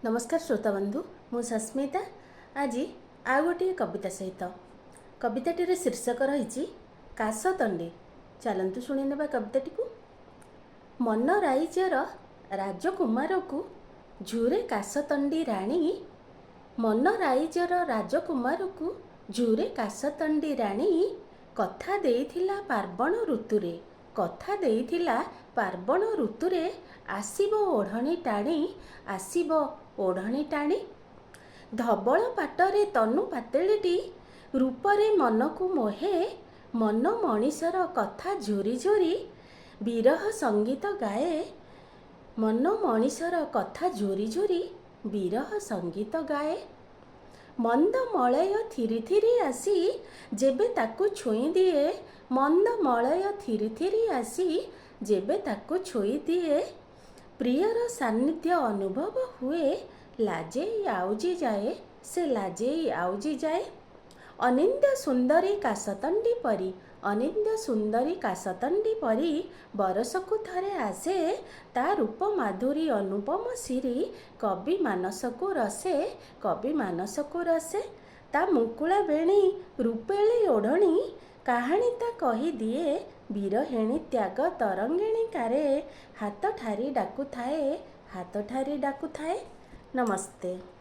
नमस्कार श्रोता बंधु मु सस्मिता आज आउ गोटे कविता सहित कविताटीर शीर्षक रही काशतंडी। चलतु शुणीने कविताटी को। मन राइजर राजकुमार को झुरे काशतंडी राणी, मन राइजर राजकुमार को झुरे काशतंडी राणी, कथा देइथिला पार्वण ऋतुरे, कथा देइथिला पार्वण ऋतुरे, आसीबो ओढ़णी टाणी, आसीबो ओढ़णी टाणी। धबल पाटरे तनु पातेलीटी, रूपरे मन को मोहे, मन मनीषर कथा झुरी झुरी, विरह संगीत गाए, मन मनीषर कथा झुरी झुरी, विरह संगीत गाए। मंद मलय थिरी थिरी आसी जेबे ताकू छुई दिए, मंद मलय थिरी थिरी आसी जेबे ताकू छुई दिए, प्रियर सान्निध्य अनुभव हुए, लाजे आउजी जाए, से लाजे आउजी जाए। अनिंद्य सुंदरी काशतंडी परी, अनिंद्य सुंदरी काशतंडी परी, बरसकु थरे आसे, ता रूप माधुरी अनुपम सिरी, कवि मानस को रसे, कवि मानस को रसे। ता मुकुला बेणी रूपेली ओढ़णी, कहानी ता कही दिए, वीरहेणी त्याग तरंगिणी कारे, हाथ ठारी डाकु थाए, हाथ ठारी डाकु थाए। नमस्ते।